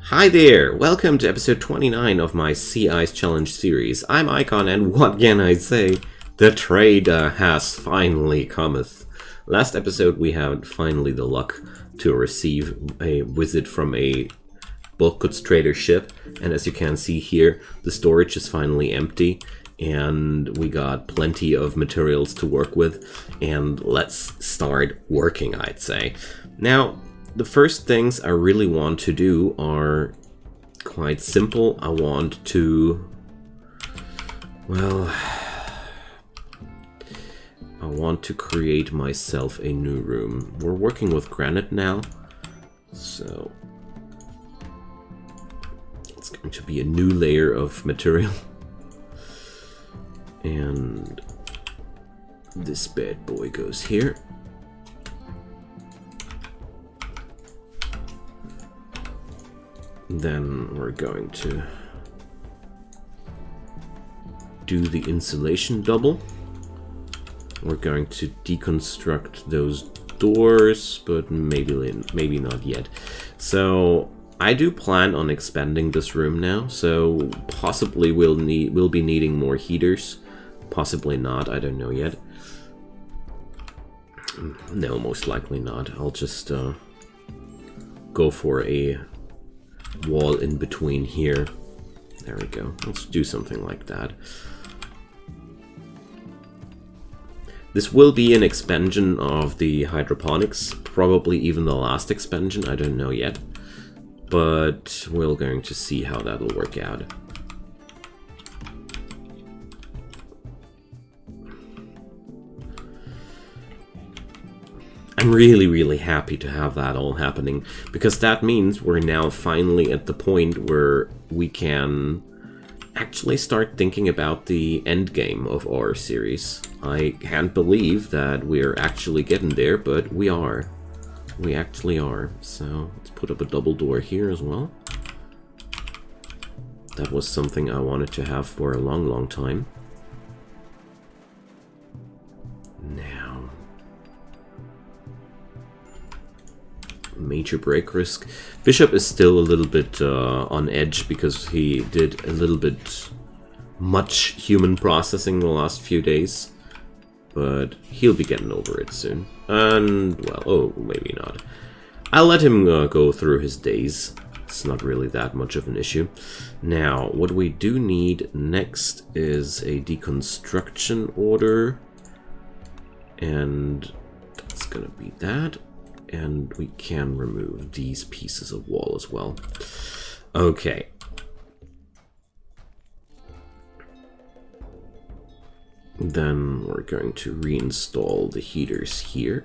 Hi there! Welcome to episode 29 of my Sea Ice Challenge series. I'm Icon, and what can I say? The trader has finally cometh. Last episode we had finally the luck to receive a visit from a bulk goods trader ship, and as you can see here, the storage is finally empty, and we got plenty of materials to work with, and let's start working, I'd say. Now, the first things I really want to do are quite simple. I want to, I want to create myself a new room. We're working with granite now, so it's going to be a new layer of material. And this bad boy goes here. Then we're going to do the insulation double. We're going to deconstruct those doors, but maybe not yet. So I do plan on expanding this room now, so possibly we'll be needing more heaters. Possibly not, I don't know yet. No, most likely not. I'll just go for a wall in between here. There we go. Let's do something like that. This will be an expansion of the hydroponics, probably even the last expansion, I don't know yet. But we're going to see how that'll work out. I'm really happy to have that all happening, because that means we're now finally at the point where we can actually start thinking about the end game of our series. I can't believe that we're actually getting there, but we are. We actually are. So let's put up a double door here as well. That was something I wanted to have for a long time. Now, major break risk. Bishop is still a little bit on edge because he did a little bit much human processing the last few days, but he'll be getting over it soon. And, well, oh, maybe not. I'll let him go through his days. It's not really that much of an issue. Now, what we do need next is a deconstruction order, and that's gonna be that. And we can remove these pieces of wall as well. Okay. Then we're going to reinstall the heaters here.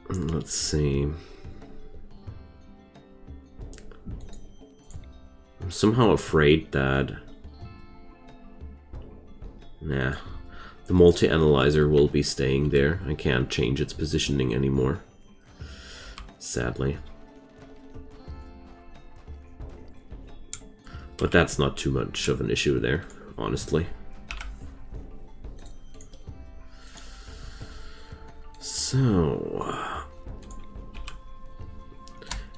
Let's see. I'm somehow afraid that the multi-analyzer will be staying there. I can't change its positioning anymore, sadly. But that's not too much of an issue there, honestly. So,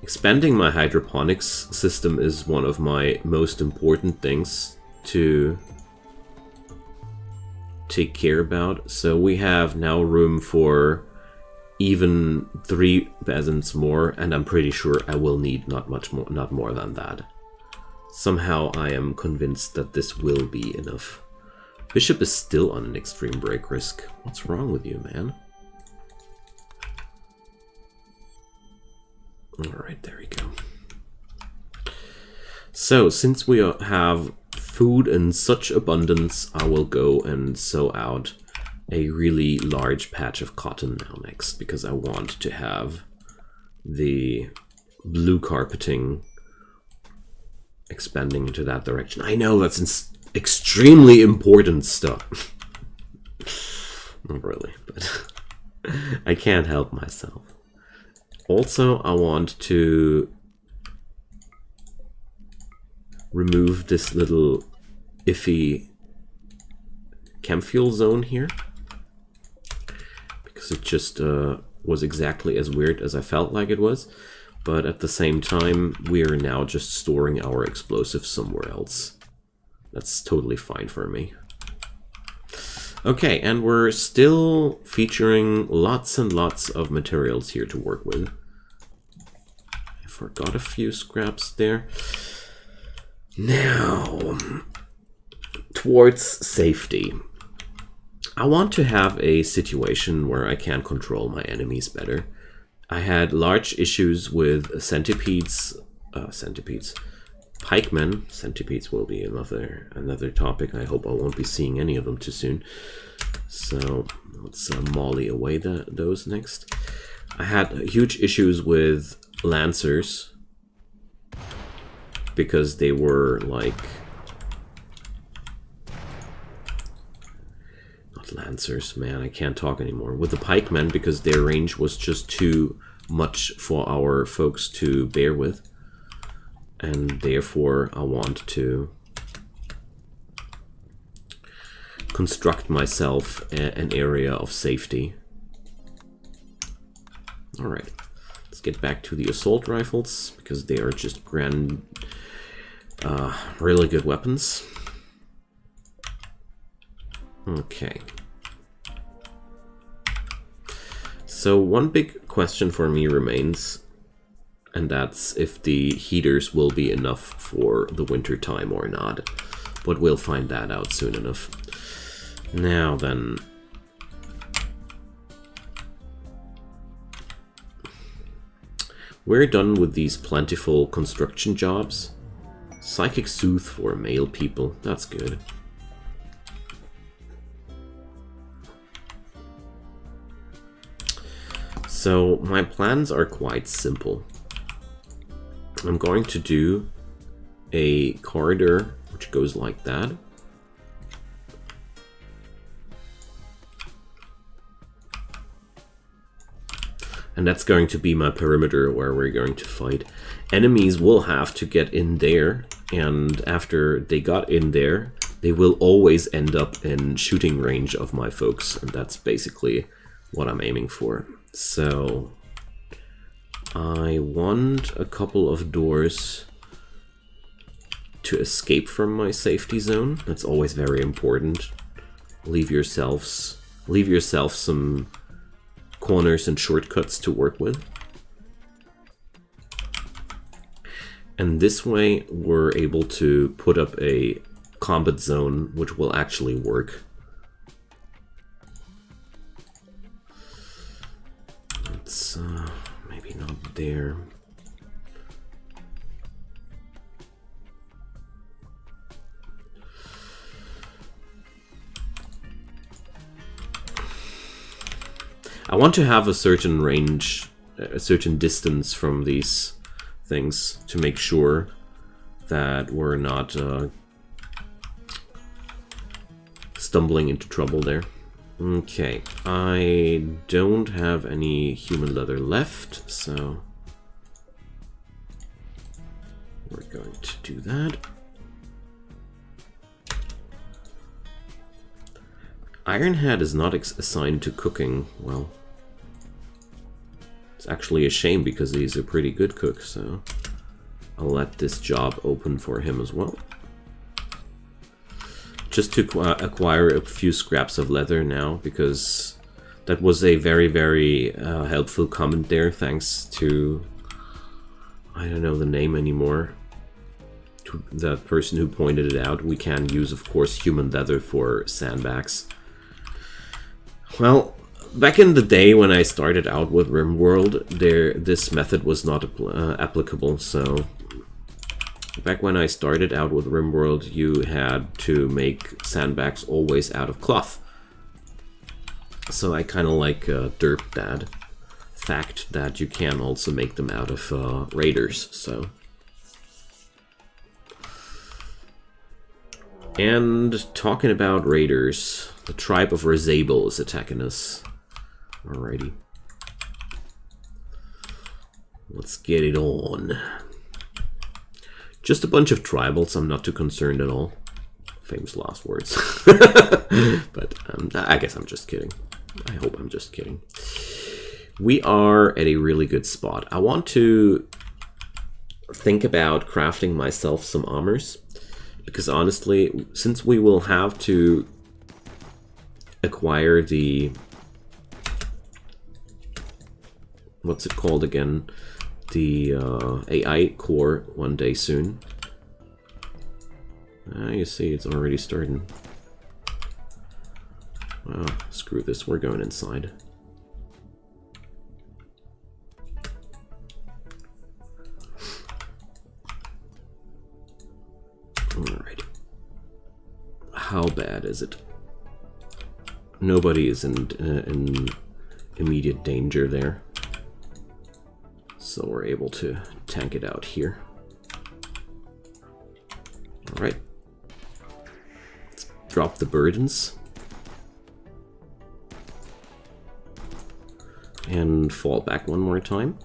expanding my hydroponics system is one of my most important things to take care about. So we have now room for even 3 peasants more, and I'm pretty sure I will need not more than that. Somehow I am convinced that this will be enough. Bishop is still on an extreme break risk. What's wrong with you, man? Alright, there we go. So, since we have food in such abundance, I will go and sow out a really large patch of cotton now next, because I want to have the blue carpeting expanding into that direction. I know that's extremely important stuff. Not really, but I can't help myself. Also, I want to remove this little iffy chem fuel zone here. because it just was exactly as weird as I felt like it was. But at the same time, we are now just storing our explosives somewhere else. That's totally fine for me. Okay, and we're still featuring lots and lots of materials here to work with. I forgot a few scraps there. Now, towards safety. I want to have a situation where I can control my enemies better. I had large issues with centipedes, pikemen. Centipedes will be another topic. I hope I won't be seeing any of them too soon. So let's molly away those next. I had huge issues with lancers because they were like... Lancers, man, I can't talk anymore. With the pikemen, because their range was just too much for our folks to bear with. And therefore, I want to construct myself an area of safety. Alright, let's get back to the assault rifles, because they are just really good weapons. Okay. So one big question for me remains, and that's if the heaters will be enough for the winter time or not. But we'll find that out soon enough. Now then. We're done with these plentiful construction jobs. Psychic Sooth for male people, that's good. So my plans are quite simple. I'm going to do a corridor which goes like that. And that's going to be my perimeter where we're going to fight. Enemies will have to get in there, and after they got in there, they will always end up in shooting range of my folks, and that's basically what I'm aiming for. So I want a couple of doors to escape from my safety zone. That's always very important. Leave yourself some corners and shortcuts to work with. And this way we're able to put up a combat zone which will actually work. It's maybe not there. I want to have a certain range, a certain distance from these things to make sure that we're not stumbling into trouble there. Okay, I don't have any human leather left, so we're going to do that. Ironhead is not assigned to cooking. Well, it's actually a shame because he's a pretty good cook, so I'll let this job open for him as well. Just to acquire a few scraps of leather now, because that was a very, very helpful comment there, thanks to, I don't know the name anymore, to that person who pointed it out. We can use, of course, human leather for sandbags. Well, back in the day when I started out with Rimworld, this method was not applicable, so back when I started out with Rimworld, you had to make sandbags always out of cloth. So I kind of like derped that fact that you can also make them out of raiders, so. And talking about raiders, the tribe of Razable is attacking us. Alrighty. Let's get it on. Just a bunch of tribals, I'm not too concerned at all. Famous last words. But I guess I'm just kidding. I hope I'm just kidding. We are at a really good spot. I want to think about crafting myself some armors, because honestly, since we will have to acquire the... what's it called again? The AI core one day soon. You see, it's already starting. Well, screw this, we're going inside. Alright. How bad is it? Nobody is in immediate danger there. So we're able to tank it out here. Alright. Let's drop the burdens. And fall back one more time.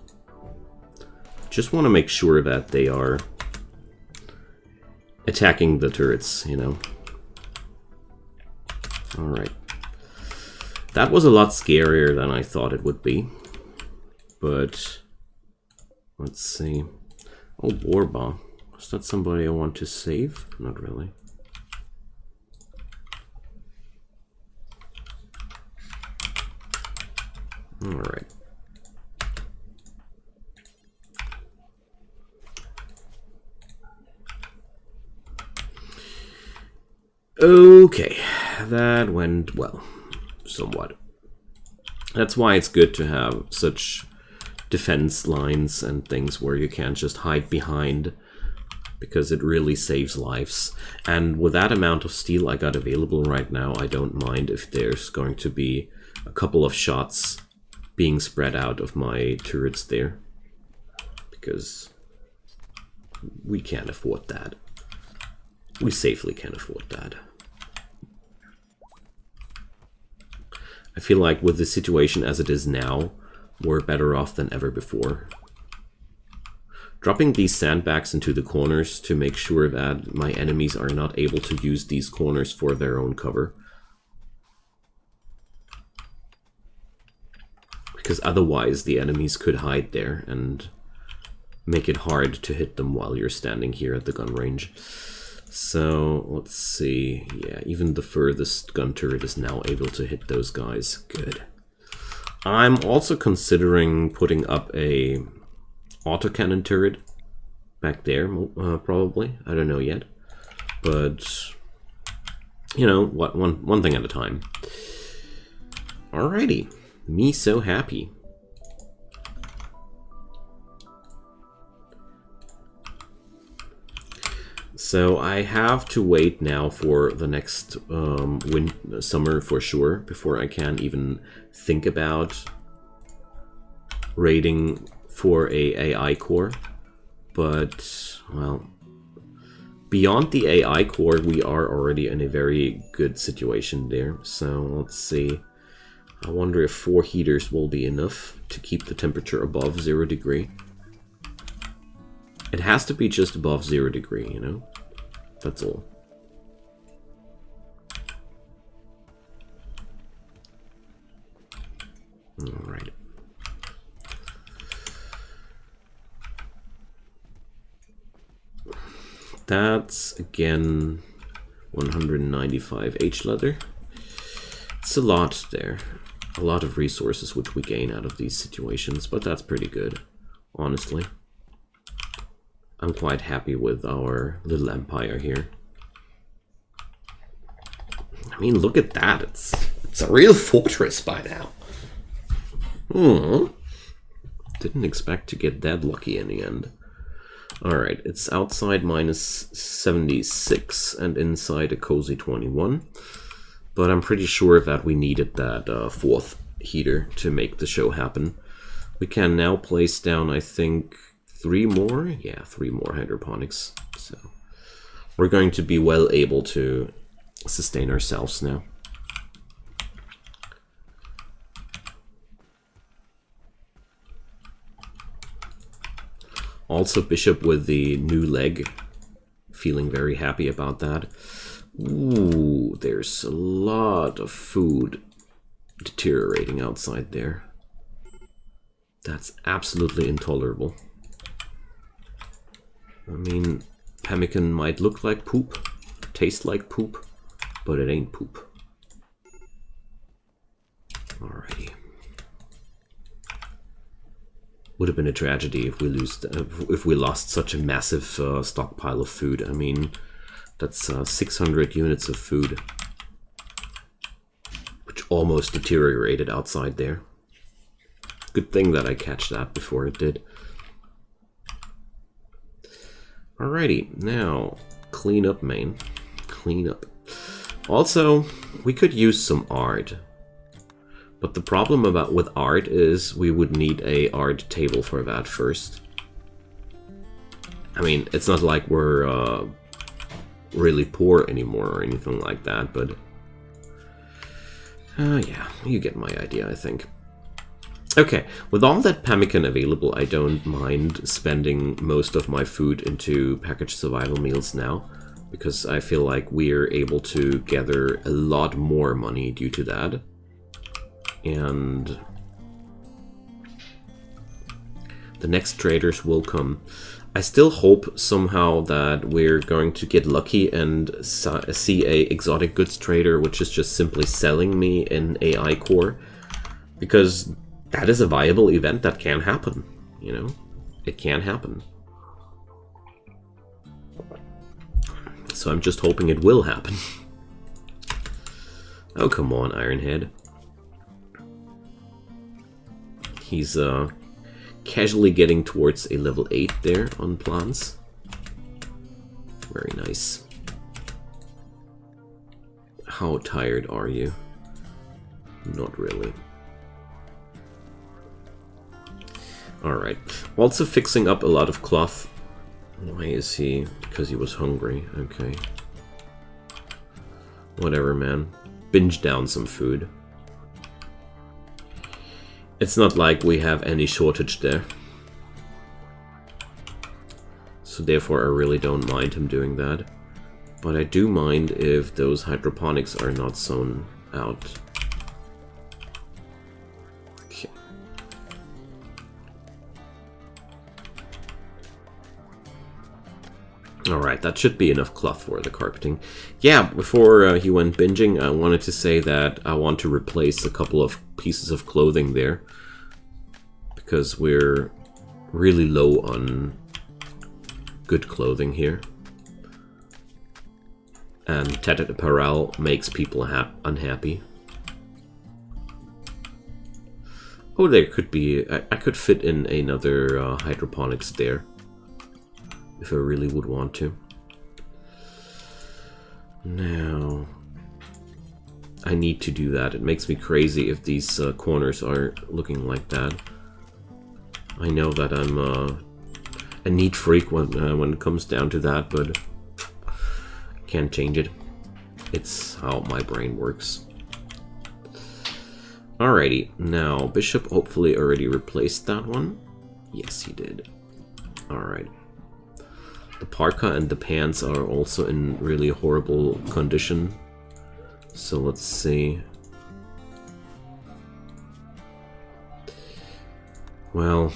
Just want to make sure that they are attacking the turrets, you know. Alright. That was a lot scarier than I thought it would be. But let's see. Oh, Warba. Is that somebody I want to save? Not really. Alright. Okay, that went well, somewhat. That's why it's good to have such defense lines and things where you can't just hide behind, because it really saves lives. And with that amount of steel I got available right now, I don't mind if there's going to be a couple of shots being spread out of my turrets there, because we can't afford that. We safely can afford that. I feel like with the situation as it is now, we're better off than ever before. Dropping these sandbags into the corners to make sure that my enemies are not able to use these corners for their own cover. Because otherwise the enemies could hide there and make it hard to hit them while you're standing here at the gun range. So, let's see. Yeah, even the furthest gun turret is now able to hit those guys. Good. I'm also considering putting up a autocannon turret back there, probably. I don't know yet. But, you know, what, one thing at a time. Alrighty. Me so happy. So I have to wait now for the next summer for sure before I can even think about raiding for a AI core. But, well, beyond the AI core, we are already in a very good situation there. So let's see. I wonder if 4 heaters will be enough to keep the temperature above 0 degree. It has to be just above 0 degree, you know? That's all. Alright. That's, again, 195 H leather. It's a lot there. A lot of resources which we gain out of these situations, but that's pretty good, honestly. I'm quite happy with our little empire here. I mean, look at that. It's a real fortress by now. Didn't expect to get that lucky in the end. Alright, it's outside minus 76 and inside a cozy 21. But I'm pretty sure that we needed that 4th heater to make the show happen. We can now place down, I think, 3 more? Yeah, 3 more hydroponics. So we're going to be well able to sustain ourselves now. Also, Bishop with the new leg. Feeling very happy about that. Ooh, there's a lot of food deteriorating outside there. That's absolutely intolerable. I mean, pemmican might look like poop, taste like poop, but it ain't poop. Alrighty. Would have been a tragedy if we lost such a massive stockpile of food. I mean, that's 600 units of food, which almost deteriorated outside there. Good thing that I catch that before it did. Alrighty, now clean up, main. Clean up. Also, we could use some art. But the problem with art is we would need a art table for that first. I mean, it's not like we're really poor anymore or anything like that, but yeah, you get my idea, I think. Okay, with all that pemmican available, I don't mind spending most of my food into packaged survival meals now, because I feel like we're able to gather a lot more money due to that. And the next traders will come. I still hope somehow that we're going to get lucky and see a exotic goods trader which is just simply selling me an AI core, because that is a viable event that can happen, you know? It can happen. So I'm just hoping it will happen. Oh, come on, Ironhead. He's casually getting towards a level 8 there on plants. Very nice. How tired are you? Not really. Alright. Also fixing up a lot of cloth. Why is he? Because he was hungry. Okay. Whatever, man. Binge down some food. It's not like we have any shortage there. So therefore I really don't mind him doing that. But I do mind if those hydroponics are not sown out. Okay. Alright, that should be enough cloth for the carpeting. Yeah, before he went binging, I wanted to say that I want to replace a couple of pieces of clothing there, because we're really low on good clothing here. And tattered apparel makes people unhappy. Oh, there could be... I could fit in another hydroponics there, if I really would want to. Now, I need to do that. It makes me crazy if these corners are looking like that. I know that I'm a neat freak when it comes down to that, but I can't change it. It's how my brain works. Alrighty, now Bishop hopefully already replaced that one. Yes, he did. Alright. The parka and the pants are also in really horrible condition. So let's see. Well,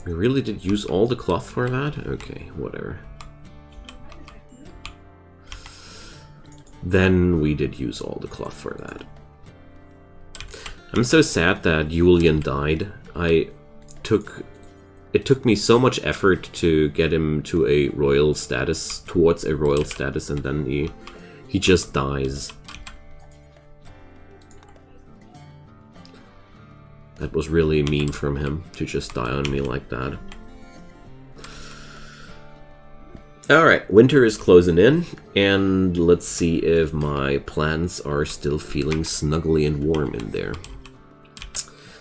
we really did use all the cloth for that? Okay, whatever. Then we did use all the cloth for that. I'm so sad that Julian died. It took me so much effort to get him to a royal status, towards a royal status, and then he just dies. That was really mean from him to just die on me like that. Alright, winter is closing in, and let's see if my plants are still feeling snuggly and warm in there.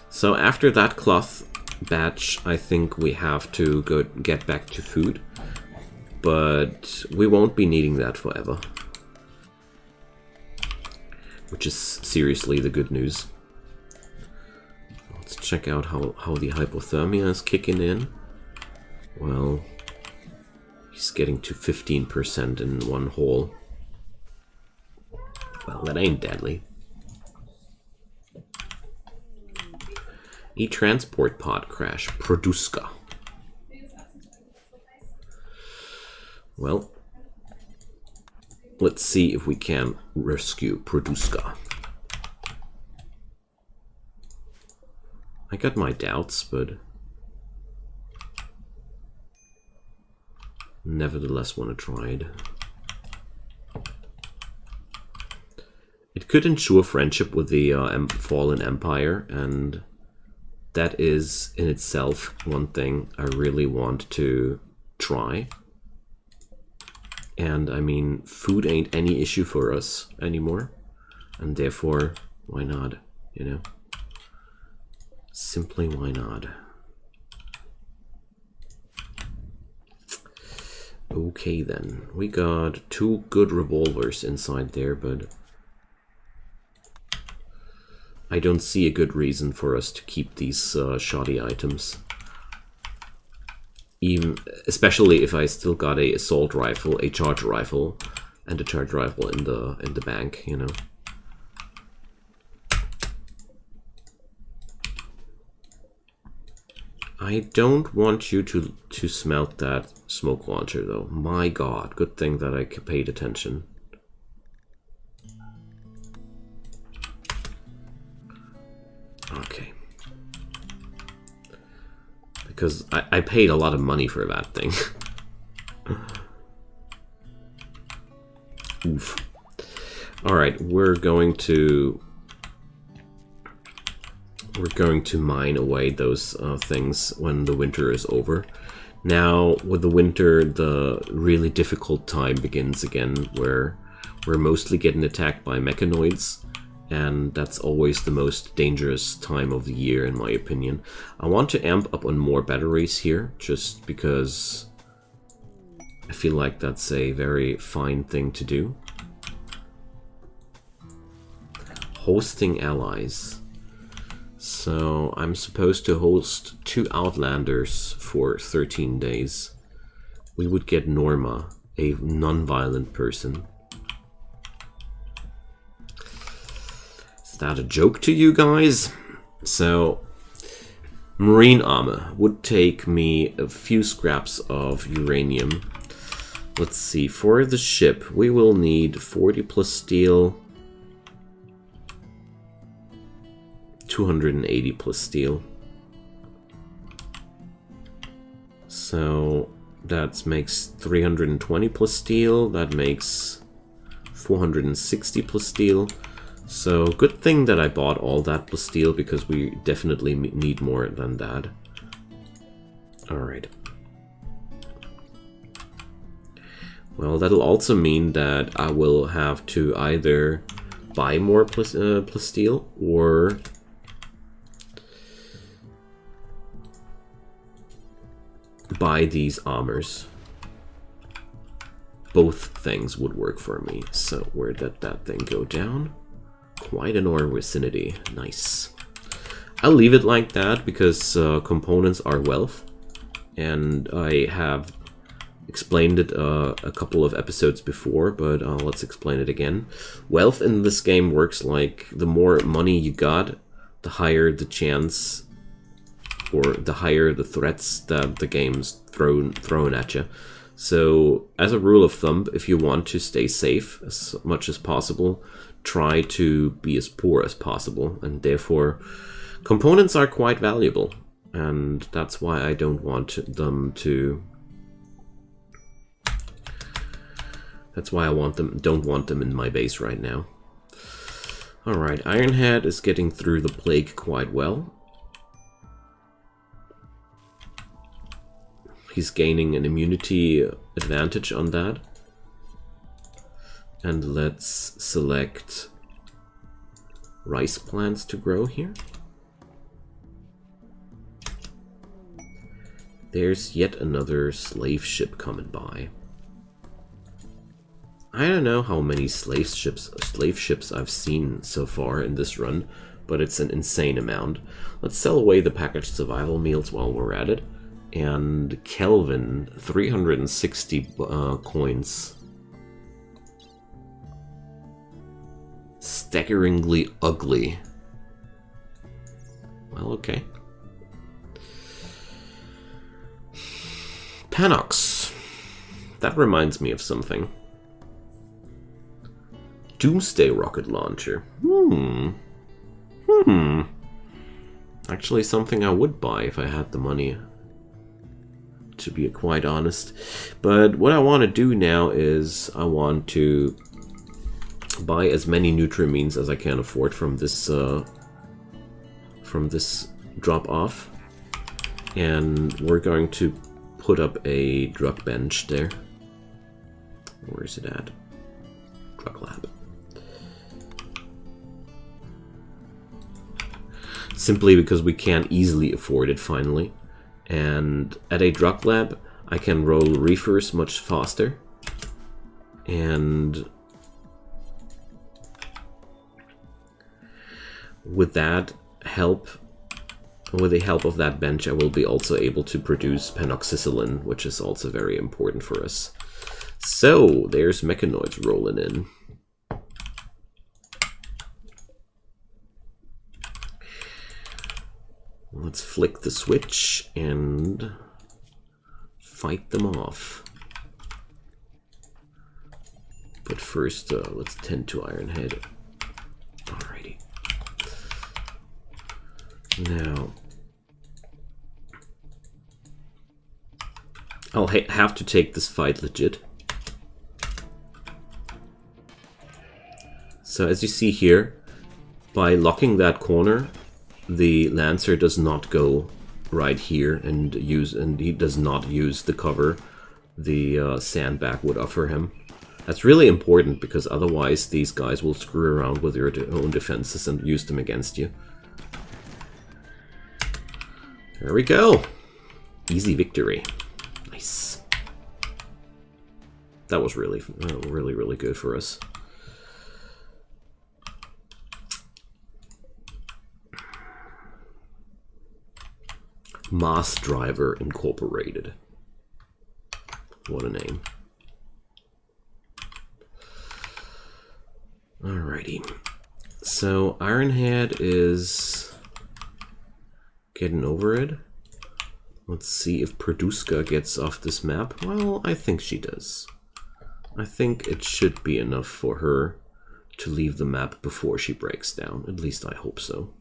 So after that cloth batch, I think we have to go get back to food, but we won't be needing that forever, which is seriously the good news. Let's check out how the hypothermia is kicking in. Well, he's getting to 15% in one hole, Well, that ain't deadly. E-transport pod crash. Produska. Well, let's see if we can rescue Produska. I got my doubts, but nevertheless want to try it. It could ensure friendship with the fallen empire, and that is in itself one thing I really want to try. And I mean, food ain't any issue for us anymore, and therefore, why not, you know? Simply why not? Okay then, we got 2 good revolvers inside there, but I don't see a good reason for us to keep these shoddy items. Even, especially if I still got a assault rifle, a charge rifle, and a charge rifle in the bank, you know. I don't want you to smelt that smoke launcher, though. My God, good thing that I paid attention. Okay. Because I paid a lot of money for that thing. Oof. Alright, we're going to mine away those things when the winter is over. Now, with the winter, the really difficult time begins again, where we're mostly getting attacked by mechanoids, and that's always the most dangerous time of the year, in my opinion. I want to amp up on more batteries here, just because I feel like that's a very fine thing to do. Hosting allies. So I'm supposed to host 2 Outlanders for 13 days. We would get Norma, a non-violent person. Is that a joke to you guys? So, marine armor would take me a few scraps of uranium. Let's see, for the ship, we will need 40 plus steel, 280 plus steel. So that makes 320 plus steel. That makes 460 plus steel. So good thing that I bought all that plus steel, because we definitely need more than that. Alright. Well, that'll also mean that I will have to either buy more plus steel, or buy these armors. Both things would work for me. So where did that thing go down? Quite in our vicinity. Nice. I'll leave it like that because components are wealth, and I have explained it a couple of episodes before, but let's explain it again. Wealth in this game works like the more money you got, the higher the chance, or the higher the threats that the game's thrown at you. So, as a rule of thumb, if you want to stay safe as much as possible, try to be as poor as possible, and therefore components are quite valuable, and that's why I don't want them to... That's why I don't want them in my base right now. Alright, Ironhead is getting through the plague quite well. He's gaining an immunity advantage on that. And let's select rice plants to grow here. There's yet another slave ship coming by. I don't know how many slave ships I've seen so far in this run, but it's an insane amount. Let's sell away the packaged survival meals while we're at it. And Kelvin, 360 coins. Staggeringly ugly. Well, okay. Panox. That reminds me of something. Doomsday rocket launcher. Actually something I would buy if I had the money, to be quite honest. But what I want to do now is I want to buy as many nutrimines as I can afford from this drop off, and we're going to put up a drug bench there. Where is it at? Drug lab. Simply because we can't easily afford it finally. And at a drug lab, I can roll reefers much faster. And with that help, with the help of that bench, I will be also able to produce panoxycillin, which is also very important for us. So there's mechanoids rolling in. Let's flick the switch and fight them off. But first, let's tend to Ironhead. Alrighty. Now, I'll have to take this fight legit. So as you see here, by locking that corner, the Lancer does not go right here and he does not use the cover the sandbag would offer him. That's really important because otherwise these guys will screw around with your own defenses and use them against you. There we go. Easy victory. Nice. That was really good for us. Mass Driver Incorporated. What a name. Alrighty. So Ironhead is getting over it. Let's see if Produska gets off this map. Well, I think she does. I think it should be enough for her to leave the map before she breaks down. At least I hope so.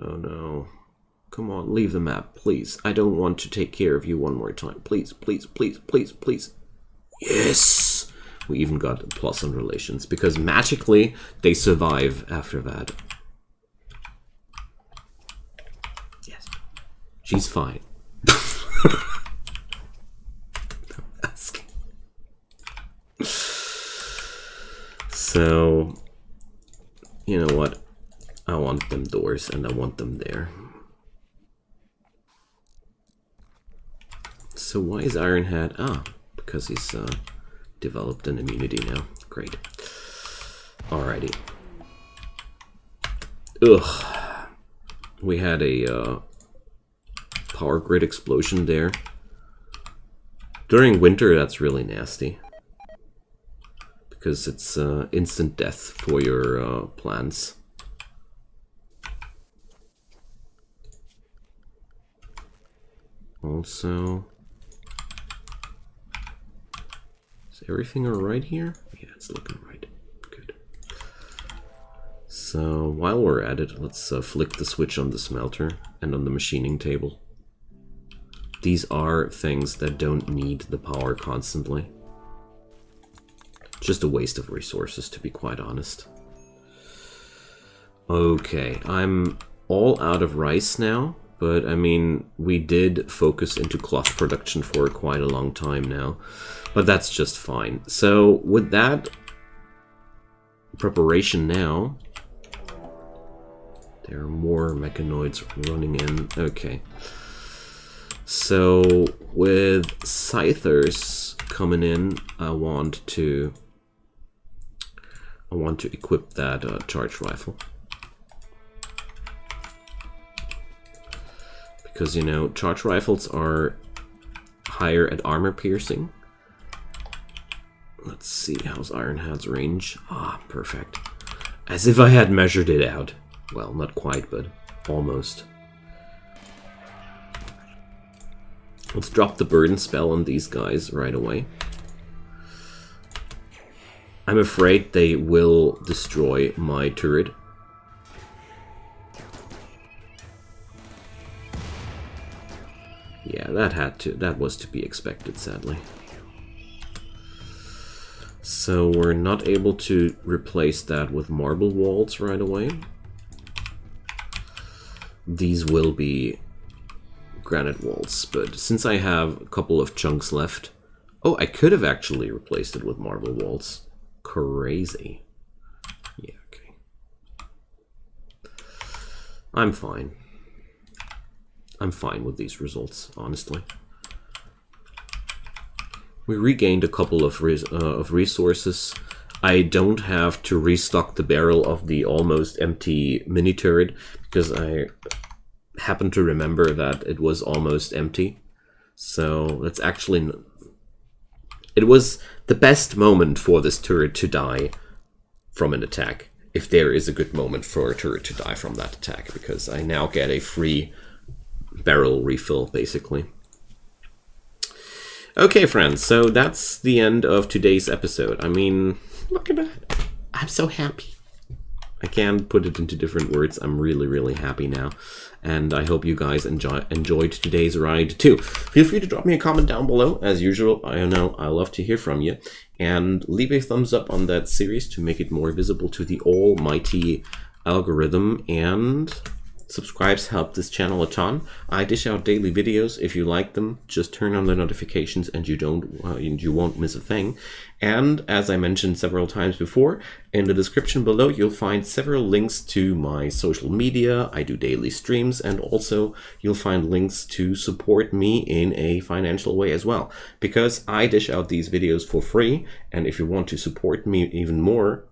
Oh no. Come on, leave the map, please. I don't want to take care of you one more time. Please, please, please, please, please. Yes! We even got a plus on relations, because magically they survive after that. Yes. She's fine. So, you know what? I want them doors, and I want them there. So why is Ironhead? Ah, because he's developed an immunity now. Great. Alrighty. Ugh. We had a power grid explosion there. During winter, that's really nasty. Because it's instant death for your plants. Also... everything alright here? Yeah, it's looking right. Good. So while we're at it, let's flick the switch on the smelter and on the machining table. These are things that don't need the power constantly. Just a waste of resources, to be quite honest. Okay, I'm all out of rice now, but I mean, we did focus into cloth production for quite a long time now. But that's just fine. So with that preparation now, there are more mechanoids running in. Okay. So with scythers coming in, I want to equip that charge rifle. Because, you know, charge rifles are higher at armor piercing. Let's see, how's Ironhead's range? Ah, perfect. As if I had measured it out. Well, not quite, but almost. Let's drop the burden spell on these guys right away. I'm afraid they will destroy my turret. Yeah, that was to be expected, sadly. So we're not able to replace that with marble walls right away. These will be granite walls, but since I have a couple of chunks left... Oh, I could have actually replaced it with marble walls. Crazy. Yeah, okay. I'm fine. I'm fine with these results, honestly. We regained a couple of resources. I don't have to restock the barrel of the almost empty mini turret because I happen to remember that it was almost empty. So that's actually... It was the best moment for this turret to die from an attack, if there is a good moment for a turret to die from that attack, because I now get a free barrel refill, basically. Okay, friends, so that's the end of today's episode. I mean, look at that. I'm so happy. I can't put it into different words. I'm really, really happy now. And I hope you guys enjoyed today's ride too. Feel free to drop me a comment down below. As usual, I know I love to hear from you. And leave a thumbs up on that series to make it more visible to the almighty algorithm. And subscribes help this channel a ton. I dish out daily videos. If you like them, just turn on the notifications and you won't miss a thing. And as I mentioned several times before, in the description below you'll find several links to my social media. I do daily streams, and also you'll find links to support me in a financial way as well, because I dish out these videos for free. And if you want to support me even more,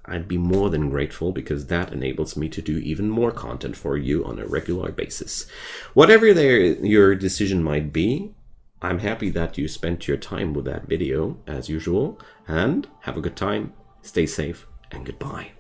I'd be more than grateful, because that enables me to do even more content for you on a regular basis. Whatever your decision might be, I'm happy that you spent your time with that video, as usual, and have a good time, stay safe, and goodbye.